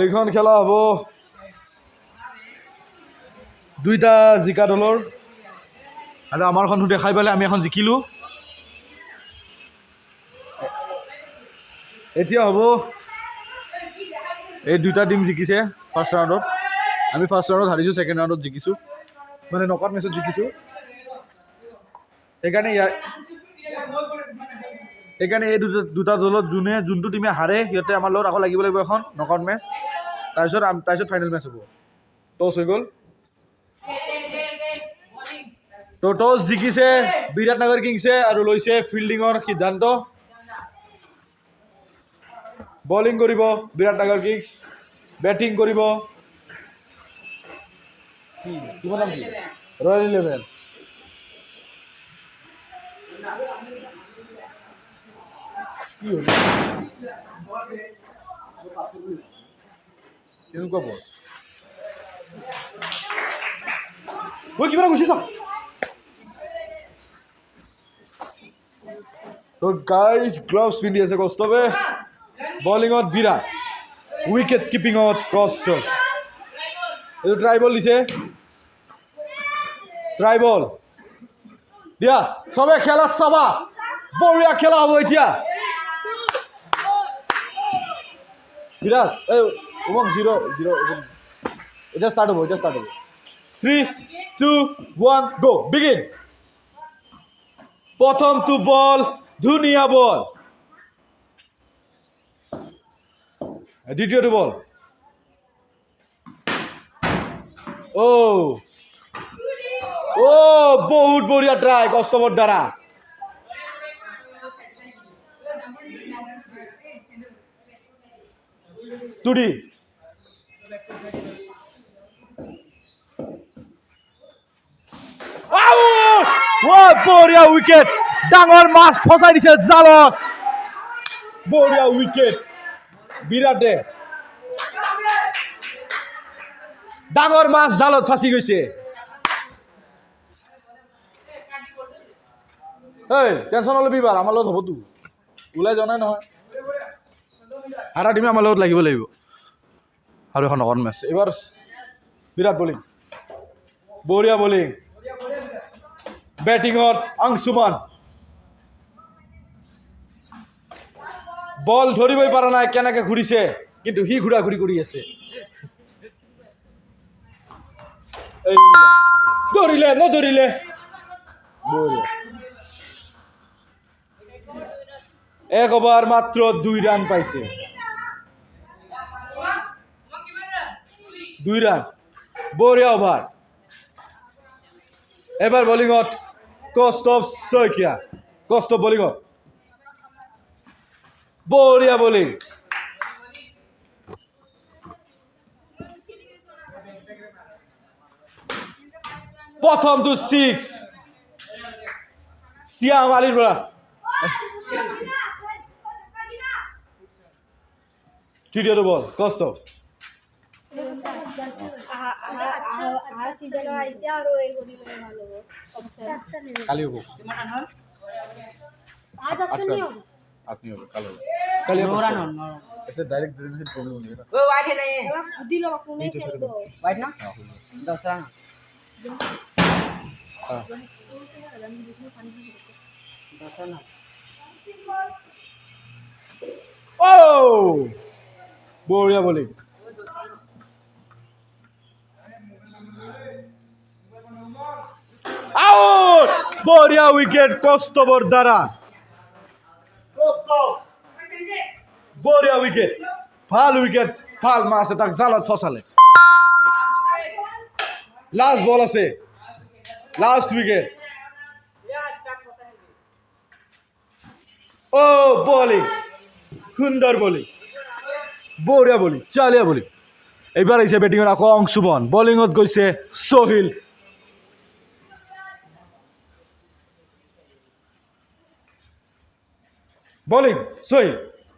এইখন খেলা হব দুইটা জিকা দলৰ আৰু আমাৰখন দেখাই পেলাই আমি এখন জিকিলো এতিয়া হব এই দুইটা টিম জিকিছে ফাৰ্ষ্ট ৰাউণ্ডত আমি ফাৰ্ষ্ট ৰাউণ্ডত হাৰিছো ছেকেণ্ড ৰাউণ্ডত জিকিছো মানে নকআউট মেচত জিকিছো সেইকাৰণে এই দুটা দলত যোনটো টিমে হাৰে সিহঁতে আমাৰ লগত আকৌ লাগিব এখন নকআউট মেচ তাৰপিছত ফাইনেল মেচ হ'ব টছ হৈ গ'ল টছ জিকিছে বিৰাটনগৰ কিংছে আৰু লৈছে ফিল্ডিঙৰ সিদ্ধান্ত বলিং কৰিব বিৰাটনগৰ কিংছ বেটিং কৰিব কিমান নাম কি ৰয়েল 11 কি হ'ল কেনেকুৱা বল ঐ কিবা গুচি চাম তো গাইজ গ্লাভছ পিন্ধি আছে কষ্টবে বলিঙত বিৰাট উইকেট কিপিঙত কষ্ট এইটো ট্ৰাইবল দিছে ট্ৰাইবল দিয়া চবে খেলা চাবা বঢ়িয়া খেলা হ'ব এতিয়া বিৰাট এই উমং 0 এতিয়া ষ্টাৰ্ট হ'ব 3 2 1 গো বিগিন প্ৰথমটো বল ধুনীয়া বল দ্বিতীয়টো বল বহুত বঢ়িয়া ট্ৰাই কষ্টমৰ দ্বাৰা টুডি বঢ়িয়া উইকেট ডাঙৰ মাছ ফচাই দিছে জালত বঢ়িয়া উইকেট বিৰাটে ডাঙৰ মাছ জালত ফাঁচি গৈছে এই টেনশ্যন নলবি বাৰ আমাৰ লগত হ'বতো ওলাই যোৱা নাই নহয় হাৰা টিমে আমাৰ লগত লাগিব আৰু এখন নকআউট মেচ এইবাৰ বিৰাট বলিং বঢ়িয়া বলিং বেটিঙত আংশুমান বল ধৰিবই পৰা নাই কেনেকে ঘূৰিছে কিন্তু সি ঘূৰা ঘূৰি কৰি আছে ধৰিলে নধৰিলে বঢ়িয়া এক ওভাৰ মাত্ৰ 2 ৰান পাইছে 2 ৰান বঢ়িয়া ওভাৰ এবাৰ বলিঙত কষ্টব শইকীয়া কষ্টব বলিঙত বঢ়িয়া বলিং প্ৰথমটো 6 চিয়াম আলিৰ পৰা তৃতীয়টো বল কষ্টব কালি হ'ব আপনি হবে কালো কালি ऐसे डायरेक्ट देने से प्रॉब्लम हो जाएगा वो वाइट है नहीं बुद्धि लो अपने खेल दो वाइट ना 10 रन हां 10 रन ओ बढ़िया बॉलिंग आउट बढ़िया विकेट कस्तबर द्वारा বঢ়িয়া উইকেট ভাল উইকেট ভাল মাছ এটাক জালত ফচালে লাষ্ট বল আছে লাষ্ট উইকেট বলিং সুন্দৰ বলিং বঢ়িয়া বলিং চালিয়া বলিং এইবাৰ আহিছে বেটিঙত আকৌ অংশুমান বলিঙত গৈছে সোহিল বলিং সোহিল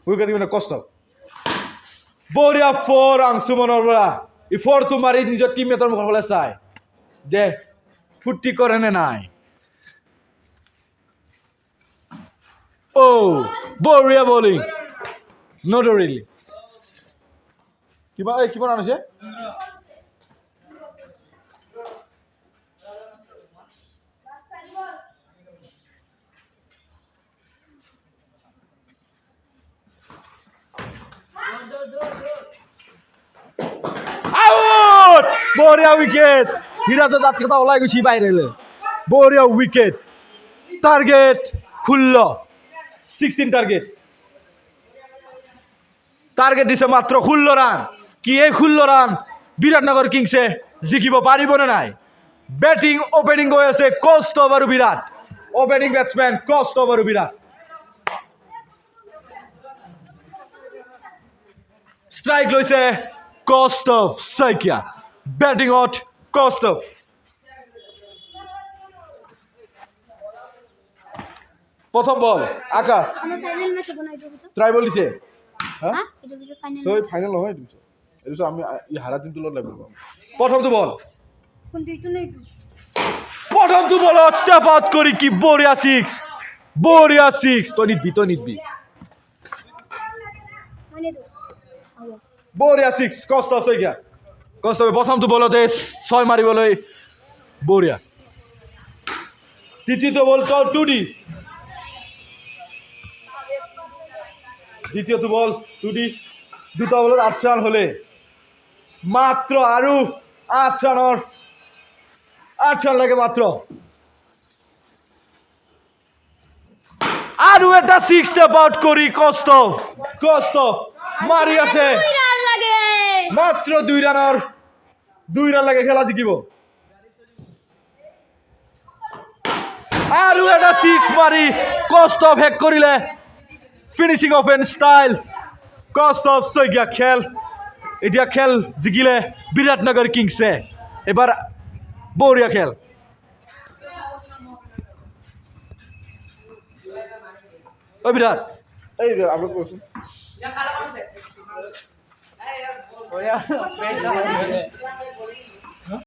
উইকেট মানে কষ্ট বঢ়িয়া 4 আংশুমানৰ পৰা ই 4টো মাৰি নিজৰ টিমমেটৰ মুখলৈ চাই যে ফুৰ্তি কৰে নে নাই বঢ়িয়া বলিং Not really. কিমান রান হৈছে? Out! বঢ়িয়া উইকেট। সিরাজে দাঁত কথা ওলাই গৈছি বাইরেলে। বঢ়িয়া উইকেট। টার্গেট 16। 16 টার্গেট। টার্গেট দিছে মাত্র 16 রান। কি এই 16 রান বিরাটনগর কিংসে জিকিব পাৰিব নে নাই? ব্যাটিং ওপেনিং গৈ আছে কৌস্তভ আৰু বিৰাট। ওপেনিং ব্যাটসম্যান কৌস্তভ আৰু বিৰাট। স্ট্রাইক লৈছে কৌস্তভ শইকীয়া। ব্যাটিংত কৌস্তভ। প্রথম বল আকাশ। ট্রাইবল দিছে। হ্যাঁ তো ফাইনাল নহয় দিছে। এইটো আমি হারা টিমটো লগত লাগিব। প্রথমটো বল। প্রথমটো বলত স্টেপ আউট কৰি কি বঢ়িয়া 6। বঢ়িয়া 6। তই নিদবি। বঢ়িয়া 6 কৌস্তভ শইকীয়া। কৌস্তভে প্রথমটো বলতে 6 মাৰিবলৈ বঢ়িয়া। দ্বিতীয়টো বল 2D। দ্বিতীয়টো বল 2D। দুটা বলত 8 রান হলে মাত্র আৰু 8 রান লাগে মাত্র। আৰু এটা 6 স্টেপ আউট কৰি কৌস্তভ মাৰি আছে। মাত্র 2 রান লাগে খেলা জিকিব। আৰু এটা 6 মাৰি কৌস্তভ হেক কৰিলে। ফিনিশিং অফেন স্টাইল কৌস্তভ শইকীয়া। এতিয়া খেল জিকিলে বিৰাটনগৰ কিংছে। এবাৰ বঢ়িয়া খেল। বিরাট এই আপলোড করছুন।